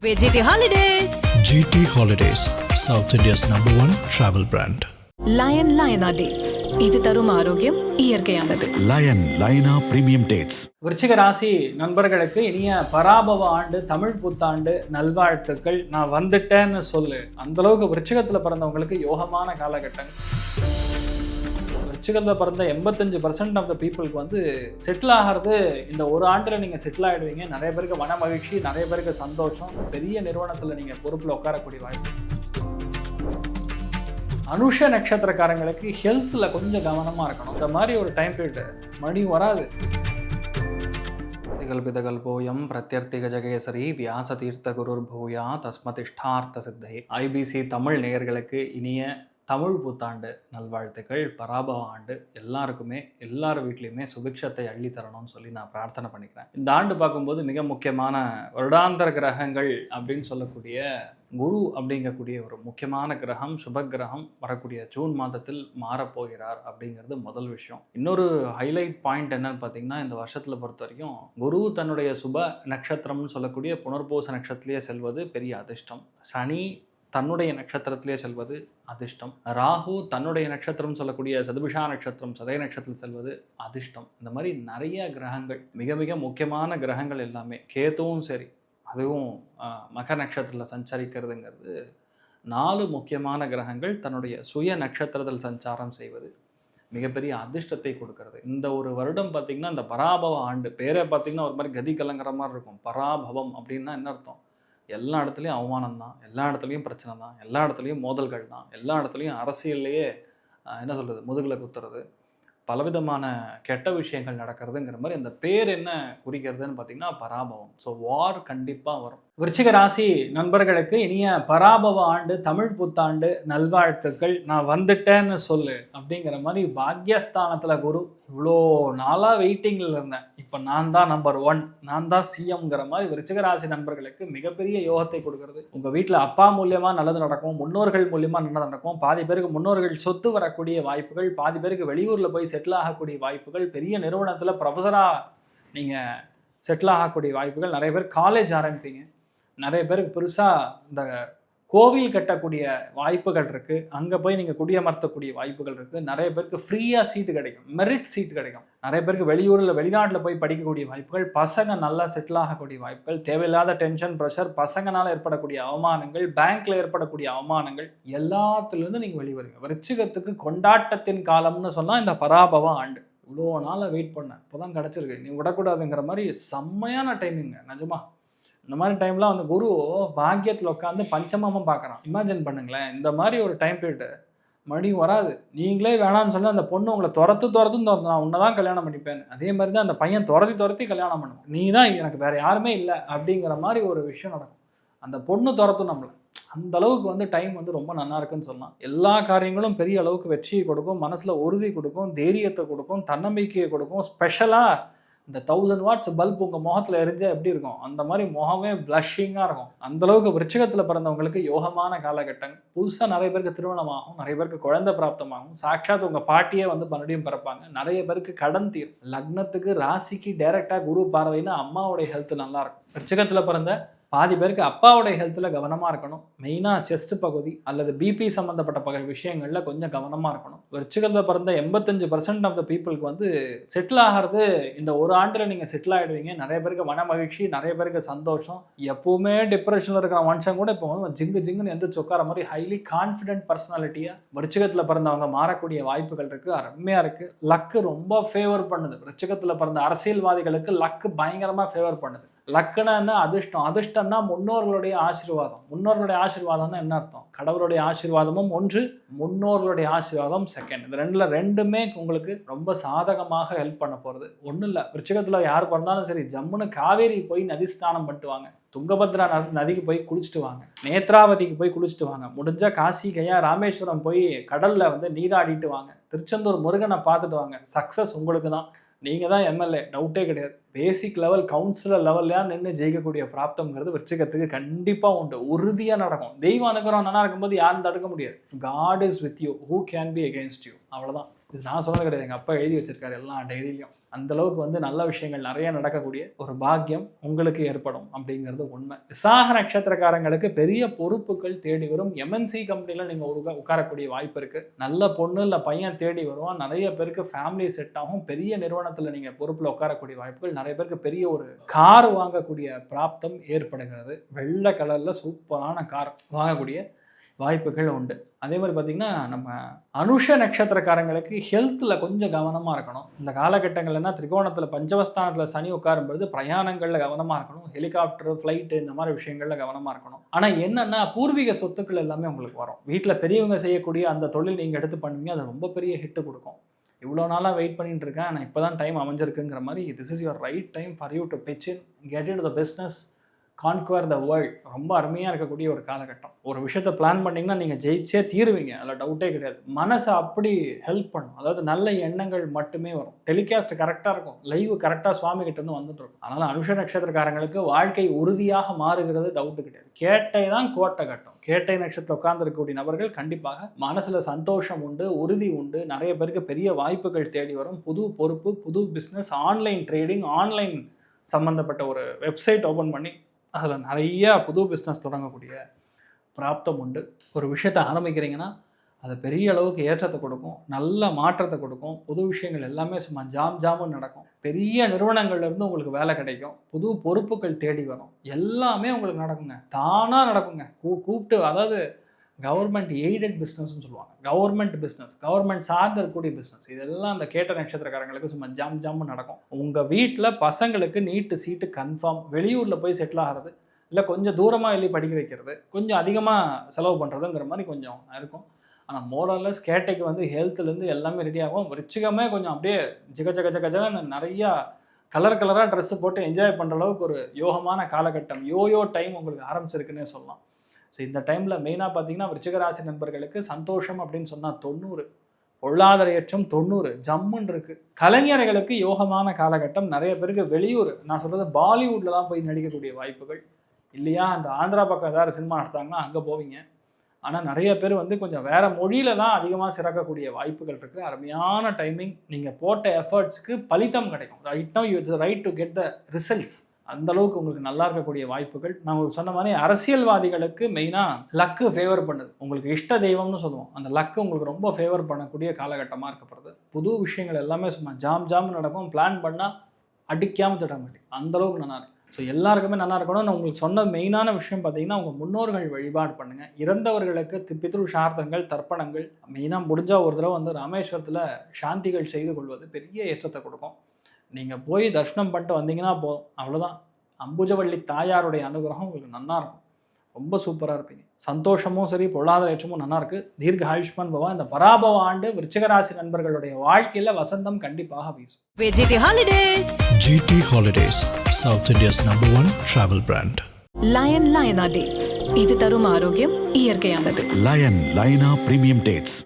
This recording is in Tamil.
GT Holidays. GT Holidays, South India's #1 travel brand. லயனா dates, இது தரும் ஆரோக்கியம் இயற்கையானது. லயனா பிரீமியம் டேட்ஸ். விருச்சிக ராசி நண்பர்களுக்கு இனிய பராபவ ஆண்டு தமிழ் புத்தாண்டு நல்வாழ்த்துக்கள். நான் வந்துட்டேன்னு சொல்லு. அந்த அளவுக்கு விருச்சிகத்தில் பிறந்தவங்களுக்கு யோகமான காலகட்டங்கள். விருச்சிகத்தில் பிறந்த 85% ஆஃப் த பீப்புளுக்கு வந்து செட்டில் ஆகிறது இந்த ஒரு ஆண்டில் நீங்கள் செட்டில் ஆகிடுவீங்க. நிறைய பேருக்கு மன மகிழ்ச்சி, நிறைய பேருக்கு சந்தோஷம். பெரிய நிறுவனத்தில் நீங்கள் பொறுப்பில் உட்காரக்கூடிய வாய்ப்பு. அனுஷ நட்சத்திரக்காரங்களுக்கு ஹெல்த்தில் கொஞ்சம் கவனமாக இருக்கணும். இந்த மாதிரி ஒரு டைம் பீரியட் மணி வராது. கல்பிதகல்போயம் பிரத்யர்த்திக ஜகேசரி வியாச தீர்த்த குருர் பூயா தஸ்மதிஷ்டார்த்த சித்தை. ஐபிசி தமிழ் நேயர்களுக்கு இனிய தமிழ் புத்தாண்டு நல்வாழ்த்துக்கள். பராபவ ஆண்டு எல்லாருக்குமே எல்லார் வீட்லேயுமே சுபிக்ஷத்தை அள்ளி தரணும்னு சொல்லி நான் பிரார்த்தனை பண்ணிக்கிறேன். இந்த ஆண்டு பார்க்கும்போது மிக முக்கியமான வருடாந்தர கிரகங்கள் அப்படின்னு சொல்லக்கூடிய குரு அப்படிங்கக்கூடிய ஒரு முக்கியமான கிரகம், சுப கிரகம் வரக்கூடிய ஜூன் மாதத்தில் மாறப்போகிறார் அப்படிங்கிறது முதல் விஷயம். இன்னொரு ஹைலைட் பாயிண்ட் என்னன்னு பார்த்தீங்கன்னா, இந்த வருஷத்தில் பொறுத்த வரைக்கும் குரு தன்னுடைய சுப நட்சத்திரம்னு சொல்லக்கூடிய புனர்பூச நட்சத்திரத்திலேயே செல்வது பெரிய அதிர்ஷ்டம். சனி தன்னுடைய நட்சத்திரத்திலே செல்வது அதிர்ஷ்டம். ராகு தன்னுடைய நட்சத்திரம் சொல்லக்கூடிய சதுபிஷா நட்சத்திரம் சதய நட்சத்திரத்தில் செல்வது அதிர்ஷ்டம். இந்த மாதிரி நிறைய கிரகங்கள், மிக மிக முக்கியமான கிரகங்கள் எல்லாமே, கேதுவும் சரி, அதுவும் மகர நட்சத்திரத்தில் சஞ்சரிக்கிறதுங்கிறது 4 முக்கியமான கிரகங்கள் தன்னுடைய சுய நட்சத்திரத்தில் சஞ்சாரம் செய்வது மிகப்பெரிய அதிர்ஷ்டத்தை கொடுக்கறது. இந்த ஒரு வருடம் பார்த்திங்கன்னா, இந்த பராபவ ஆண்டு பேரே பார்த்திங்கன்னா ஒரு மாதிரி கதி கலங்குற மாதிரி இருக்கும். பராபவம் அப்படின்னா என்ன அர்த்தம்? எல்லா இடத்துலையும் அவமானம் தான், எல்லா இடத்துலையும் பிரச்சனை தான், எல்லா இடத்துலையும் மோதல்கள் தான், எல்லா இடத்துலையும் அரசியல்லையே என்ன சொல்கிறது, முதுகில் குத்துறது, பலவிதமான கெட்ட விஷயங்கள் நடக்கிறதுங்கிற மாதிரி அந்த பேர் என்ன குறிக்கிறதுன்னு பார்த்தீங்கன்னா பராபவம். ஸோ வார் கண்டிப்பாக வரும். விருச்சிக ராசி நண்பர்களுக்கு இனிய பராபவ ஆண்டு தமிழ் புத்தாண்டு நல்வாழ்த்துக்கள். நான் வந்துட்டேன்னு சொல்லு அப்படிங்கிற மாதிரி பாக்யஸ்தானத்தில் குரு. இவ்வளோ நாளாக வெயிட்டிங்கில் இருந்தேன், இப்போ நான் தான் நம்பர் 1, நான் தான் சிஎம்ங்கிற மாதிரி விருச்சிக ராசி நண்பர்களுக்கு மிகப்பெரிய யோகத்தை கொடுக்கறது. உங்கள் வீட்டில் அப்பா மூலியமாக நல்லது நடக்கும், முன்னோர்கள் மூலியமாக நல்லது நடக்கும். பாதி பேருக்கு முன்னோர்கள் சொத்து வரக்கூடிய வாய்ப்புகள், பாதி பேருக்கு வெளியூரில் போய் செட்டில் ஆகக்கூடிய வாய்ப்புகள், பெரிய நிறுவனத்தில் ப்ரொஃபஸராக நீங்கள் செட்டில் ஆகக்கூடிய வாய்ப்புகள். நிறைய பேர் காலேஜ் ஆரம்பிப்பீங்க, நிறைய பேருக்கு பெருசாக இந்த கோவில் கட்டக்கூடிய வாய்ப்புகள் இருக்குது, அங்கே போய் நீங்கள் குடியமர்த்தக்கூடிய வாய்ப்புகள் இருக்குது. நிறைய பேருக்கு ஃப்ரீயாக சீட்டு கிடைக்கும், மெரிட் சீட் கிடைக்கும். நிறைய பேருக்கு வெளியூரில் வெளிநாட்டில் போய் படிக்கக்கூடிய வாய்ப்புகள், பசங்க நல்லா செட்டில் ஆகக்கூடிய வாய்ப்புகள், தேவையில்லாத டென்ஷன் ப்ரெஷர், பசங்களால் ஏற்படக்கூடிய அவமானங்கள், பேங்க்கில் ஏற்படக்கூடிய அவமானங்கள் எல்லாத்துலேருந்து நீங்கள் வெளிவருவீங்க. விருச்சிகத்துக்கு கொண்டாட்டத்தின் காலம்னு சொன்னால் இந்த பராபவ ஆண்டு. இவ்வளோ நாளாக வெயிட் பண்ணேன், இப்போ தான் கிடச்சிருக்கு, நீ விடக்கூடாதுங்கிற மாதிரி செம்மையான டைமிங்க. நிஜமா இந்த மாதிரி டைம்லாம் வந்து குரு பாக்கியத்தில் உட்காந்து பஞ்சமமாக பார்க்குறான். இமேஜின் பண்ணுங்களேன், இந்த மாதிரி ஒரு டைம் பீரியடு மறுபடி வராது. நீங்களே வேணான்னு சொன்னால் அந்த பொண்ணு உங்களை துரத்து நான் உன்னை தான் கல்யாணம் பண்ணிப்பேன். அதே மாதிரி தான் அந்த பையன் துரத்தி கல்யாணம் பண்ணுவோம். நீ தான் எனக்கு வேறு யாருமே இல்லை அப்படிங்கிற மாதிரி ஒரு விஷயம் நடக்கும். அந்த பொண்ணு துரத்தும் நம்மளை. அந்த அளவுக்கு வந்து டைம் வந்து ரொம்ப நல்லா இருக்குன்னு சொல்லலாம். எல்லா காரியங்களும் பெரிய அளவுக்கு வெற்றியை கொடுக்கும், மனசில் உறுதி கொடுக்கும், தைரியத்தை கொடுக்கும், தன்னம்பிக்கையை கொடுக்கும். ஸ்பெஷலாக இந்த 1000 வாட்ஸ் பல்ப் உங்கள் முகத்தில் எரிஞ்சால் எப்படி இருக்கும், அந்த மாதிரி முகமே பிளஷிங்காக இருக்கும். அந்தளவுக்கு விருச்சிகத்தில் பிறந்தவங்களுக்கு யோகமான காலகட்டங்கள். புதுசாக நிறைய பேருக்கு திருமணமாகும், நிறைய பேருக்கு குழந்தை பிராப்தமாகும், சாட்சாத் உங்கள் பாட்டியே வந்து மறுபடியும் பிறப்பாங்க. நிறைய பேருக்கு கடன் தீரும். லக்னத்துக்கு ராசிக்கு டைரெக்டாக குரு பார்வைன்னா அம்மாவுடைய ஹெல்த் நல்லாயிருக்கும். விருச்சிகத்தில் பிறந்த பாதி பேருக்கு அப்பாவுடைய ஹெல்த்தில் கவனமாக இருக்கணும். மெயினாக செஸ்ட் பகுதி அல்லது பிபி சம்மந்தப்பட்ட விஷயங்களில் கொஞ்சம் கவனமாக இருக்கணும். விருச்சிகத்தில் பிறந்த 85% ஆஃப் த பீப்புளுக்கு வந்து செட்டில் ஆகிறது இந்த ஒரு ஆண்டில் நீங்கள் செட்டில் ஆகிடுவீங்க. நிறைய பேருக்கு மன மகிழ்ச்சி, நிறைய பேருக்கு சந்தோஷம். எப்பவுமே டிப்ரெஷனில் இருக்கிற மனுஷன் கூட இப்போ ஜிங்குன்னு எந்திரிச்சு உட்கார மாதிரி ஹைலி கான்ஃபிடென்ட் பர்சனாலிட்டியாக விருச்சிகத்தில் பிறந்தவங்க மாறக்கூடிய வாய்ப்புகள் இருக்குது. அருமையாக இருக்குது. லக்கு ரொம்ப ஃபேவர் பண்ணுது. விருச்சிகத்தில் பிறந்த அரசியல்வாதிகளுக்கு லக்கு பயங்கரமாக ஃபேவர் பண்ணுது. லக்குனா அதிர்ஷ்டம், அதிர்ஷ்டம்னா முன்னோர்களுடைய ஆசீர்வாதம். முன்னோர்களுடைய ஆசீர்வாதம்னா என்ன அர்த்தம்? கடவுளுடைய ஆசீர்வாதமும் ஒன்று, முன்னோர்களுடைய ஆசீர்வாதம் செகண்ட். இந்த ரெண்டுமே உங்களுக்கு ரொம்ப சாதகமாக ஹெல்ப் பண்ண போகிறது. ஒன்றும் இல்லை, விருச்சிகத்தில் யார் பிறந்தாலும் சரி, ஜம்முன்னு காவேரி போய் நதி ஸ்நானம் பண்ணிட்டு வாங்க, துங்கபத்ரா நதிக்கு போய் குளிச்சுட்டு வாங்க, நேத்ராவதிக்கு போய் குளிச்சுட்டு வாங்க, முடிஞ்சால் காசி கையா ராமேஸ்வரம் போய் கடலில் வந்து நீராடிட்டு வாங்க, திருச்செந்தூர் முருகனை பார்த்துட்டு வாங்க. சக்ஸஸ் உங்களுக்கு தான். நீங்கள் தான் எம்எல்ஏ, டவுட்டே கிடையாது. பேசிக் லெவல் கவுன்சிலர் லெவல்லையா நின்று ஜெயிக்கக்கூடிய பிராப்தம்ங்கிறது விருச்சிகத்துக்கு கண்டிப்பாக உண்டு, உறுதியாக நடக்கும். தெய்வ அனுகிரகம் நல்லா இருக்கும்போது யாரும் தடுக்க முடியாது. God is with you, who can be against you, அவ்வளோதான். இது நான் சொன்னது கிடையாது, எங்கள் அப்பா எழுதி வச்சிருக்காரு எல்லா டைரியிலையும். அந்தளவுக்கு வந்து நல்ல விஷயங்கள் நிறைய நடக்கக்கூடிய ஒரு பாக்கியம் உங்களுக்கு ஏற்படும் அப்படிங்கிறது உண்மை. விசாக நட்சத்திரக்காரங்களுக்கு பெரிய பொறுப்புகள் தேடி வரும். எம்என்சி கம்பெனியில் நீங்கள் உட்காரக்கூடிய வாய்ப்பு இருக்குது. நல்ல பொண்ணு இல்லை பையன் தேடி வருவான். நிறைய பேருக்கு ஃபேமிலி செட் ஆகும். பெரிய நிறுவனத்தில் நீங்கள் பொறுப்பில் உட்காரக்கூடிய வாய்ப்புகள், நிறைய பேருக்கு பெரிய ஒரு கார் வாங்கக்கூடிய பிராப்தம் ஏற்படுகிறது. வெள்ளை கலரில் சூப்பரான கார் வாங்கக்கூடிய வாய்ப்புகள் உண்டு. அதே மாதிரி பார்த்திங்கன்னா நம்ம அனுஷ நட்சத்திரக்காரங்களுக்கு ஹெல்த்தில் கொஞ்சம் கவனமாக இருக்கணும். இந்த காலகட்டங்கள்னா திரிகோணத்தில் பஞ்சமஸ்தானத்தில் சனி உட்காரும்பொழுது பிரயாணங்களில் கவனமாக இருக்கணும். ஹெலிகாப்டர், ஃப்ளைட்டு இந்த மாதிரி விஷயங்களில் கவனமாக இருக்கணும். ஆனால் என்னென்னா பூர்வீக சொத்துக்கள் எல்லாமே உங்களுக்கு வரும். வீட்டில் பெரியவங்க செய்யக்கூடிய அந்த தொழில் நீங்கள் எடுத்து பண்ணுவீங்க, அது ரொம்ப பெரிய ஹிட்டு கொடுக்கும். இவ்வளோ நாளாக வெயிட் பண்ணிட்டு இருக்கேன், நான் இப்போ தான் டைம் அமைஞ்சிருக்குங்கிற மாதிரி, this is your right time for you to pitch in, get in to the business, conquer the world. ரொம்ப அருமையாக இருக்கக்கூடிய ஒரு காலகட்டம். ஒரு விஷயத்தை பிளான் பண்ணிங்கன்னா நீங்கள் ஜெயிச்சே தீருவீங்க, அதில் டவுட்டே கிடையாது. மனசை அப்படி ஹெல்ப் பண்ணும். அதாவது நல்ல எண்ணங்கள் மட்டுமே வரும். டெலிகாஸ்ட் கரெக்டாக இருக்கும், லைவ் கரெக்டாக சுவாமி கிட்டேருந்து வந்துட்டு இருக்கும். அதனால் அனுஷ நட்சத்திரக்காரங்களுக்கு வாழ்க்கை உறுதியாக மாறுகிறது, டவுட்டு கிடையாது. கேட்டை தான் கோட்டை கட்டும். கேட்டை நட்சத்திரம் உட்கார்ந்துருக்கக்கூடிய நபர்கள் கண்டிப்பாக மனசில் சந்தோஷம் உண்டு, உறுதி உண்டு. நிறைய பேருக்கு பெரிய வாய்ப்புகள் தேடி வரும். புது பொறுப்பு, புது பிஸ்னஸ், ஆன்லைன் ட்ரேடிங், ஆன்லைன் சம்மந்தப்பட்ட ஒரு வெப்சைட் ஓப்பன் பண்ணி அதில் நிறையா புது பிஸ்னஸ் தொடங்கக்கூடிய பிராப்தம் உண்டு. ஒரு விஷயத்தை ஆரம்பிக்கிறீங்கன்னா அது பெரிய அளவுக்கு ஏற்றத்தை கொடுக்கும், நல்ல மாற்றத்தை கொடுக்கும். புது விஷயங்கள் எல்லாமே சும்மா ஜாமுன்னு நடக்கும். பெரிய நிறுவனங்கள்லேருந்து உங்களுக்கு வேலை கிடைக்கும். புது பொறுப்புகள் தேடி வரும். எல்லாமே உங்களுக்கு நடக்குங்க, தானாக நடக்குங்க. கூப்பிட்டு, அதாவது கவர்மெண்ட் எய்டட் பிஸ்னஸ்ன்னு சொல்லுவாங்க. கவர்மெண்ட் பிஸ்னஸ், கவர்மெண்ட் சார்ந்து இருக்கக்கூடிய பிஸ்னஸ், இதெல்லாம் அந்த கேட்ட நட்சத்திரக்காரங்களுக்கு சும்மா ஜாம் நடக்கும். உங்கள் வீட்டில் பசங்களுக்கு நீட்டு சீட்டு கன்ஃபார்ம். வெளியூரில் போய் செட்டில் ஆகிறது, இல்லை கொஞ்சம் தூரமாக வெளியே படிக்க வைக்கிறது, கொஞ்சம் அதிகமாக செலவு பண்ணுறதுங்கிற மாதிரி கொஞ்சம் இருக்கும். ஆனால் மோரலஸ் கேட்டைக்கு வந்து ஹெல்த்துலேருந்து எல்லாமே ரெடி ஆகும். ரிச்சிகமே கொஞ்சம் அப்படியே ஜிகஜகன்னு நிறையா கலராக ட்ரெஸ்ஸு போட்டு என்ஜாய் பண்ணுற அளவுக்கு ஒரு யோகமான காலகட்டம், யோயோ டைம் உங்களுக்கு ஆரம்பிச்சிருக்குன்னே சொல்லலாம். ஸோ இந்த டைமில் மெயினாக பார்த்தீங்கன்னா விருச்சிகராசி நண்பர்களுக்கு சந்தோஷம் அப்படின்னு சொன்னால் 90, பொருளாதார ஏற்றம் 90, ஜம்முன்னு இருக்குது. கலைஞர்களுக்கு யோகமான காலகட்டம். நிறைய பேருக்கு வெளியூர், நான் சொல்கிறது பாலிவுட்டில் தான் போய் நடிக்கக்கூடிய வாய்ப்புகள் இல்லையா. அந்த ஆந்திரா பக்கம் ஏதாவது சினிமா நடத்தாங்கன்னா அங்கே போவீங்க. ஆனால் நிறைய பேர் வந்து கொஞ்சம் வேறு மொழியில் தான் அதிகமாக சிறக்கக்கூடிய வாய்ப்புகள் இருக்குது. அருமையான டைமிங். நீங்கள் போட்ட எஃபர்ட்ஸ்க்கு பலிதம் கிடைக்கும். Right now you it's right to get the results. அந்தளவுக்கு உங்களுக்கு நல்லா இருக்கக்கூடிய வாய்ப்புகள். நான் உங்களுக்கு சொன்ன மாதிரி அரசியல்வாதிகளுக்கு மெயினாக லக்கு ஃபேவர் பண்ணுது. உங்களுக்கு இஷ்ட தெய்வம்னு சொல்லுவோம், அந்த லக்கு உங்களுக்கு ரொம்ப ஃபேவர் பண்ணக்கூடிய காலகட்டமாக இருக்கப்படுது. புது விஷயங்கள் எல்லாமே சும்மா ஜாம் நடக்கும். பிளான் பண்ணால் அடிக்காமல் திட மாட்டேன், அந்தளவுக்கு நல்லா இருக்கும். ஸோ எல்லாருக்குமே நல்லா இருக்கணும். நான் உங்களுக்கு சொன்ன மெயினான விஷயம் பார்த்தீங்கன்னா, உங்கள் முன்னோர்கள் வழிபாடு பண்ணுங்கள். இறந்தவர்களுக்கு பித்ரு சார்த்தங்கள், தர்ப்பணங்கள், மெயினாக முடிஞ்சால் ஒரு தடவை வந்து ராமேஸ்வரத்தில் சாந்திகள் செய்து கொள்வது பெரிய ஏற்றத்தை கொடுக்கும். நீங்கள் போய் தரிசனம் பண்ணிட்டு வந்தீங்கன்னா போதும், அவ்வளோதான். அம்புஜவள்ளி தாயாருடைய அனுகிரகம் உங்களுக்கு நல்லா இருக்கும். ரொம்ப சூப்பராக இருப்பீங்க. சந்தோஷமும் சரி, பொருளாதார ஏற்றமும் நல்லா இருக்குது. தீர்க்க ஆயுஷ்மான் பவா. இந்த பராபவ ஆண்டு விருச்சிகராசி நண்பர்களுடைய வாழ்க்கையில் வசந்தம் கண்டிப்பாக வீசும். GT Holidays, South India's #1 travel brand. லயனா dates. இது தரும் ஆரோக்கியம் இயற்கையானது. லயனா பிரீமியம் டேட்ஸ்.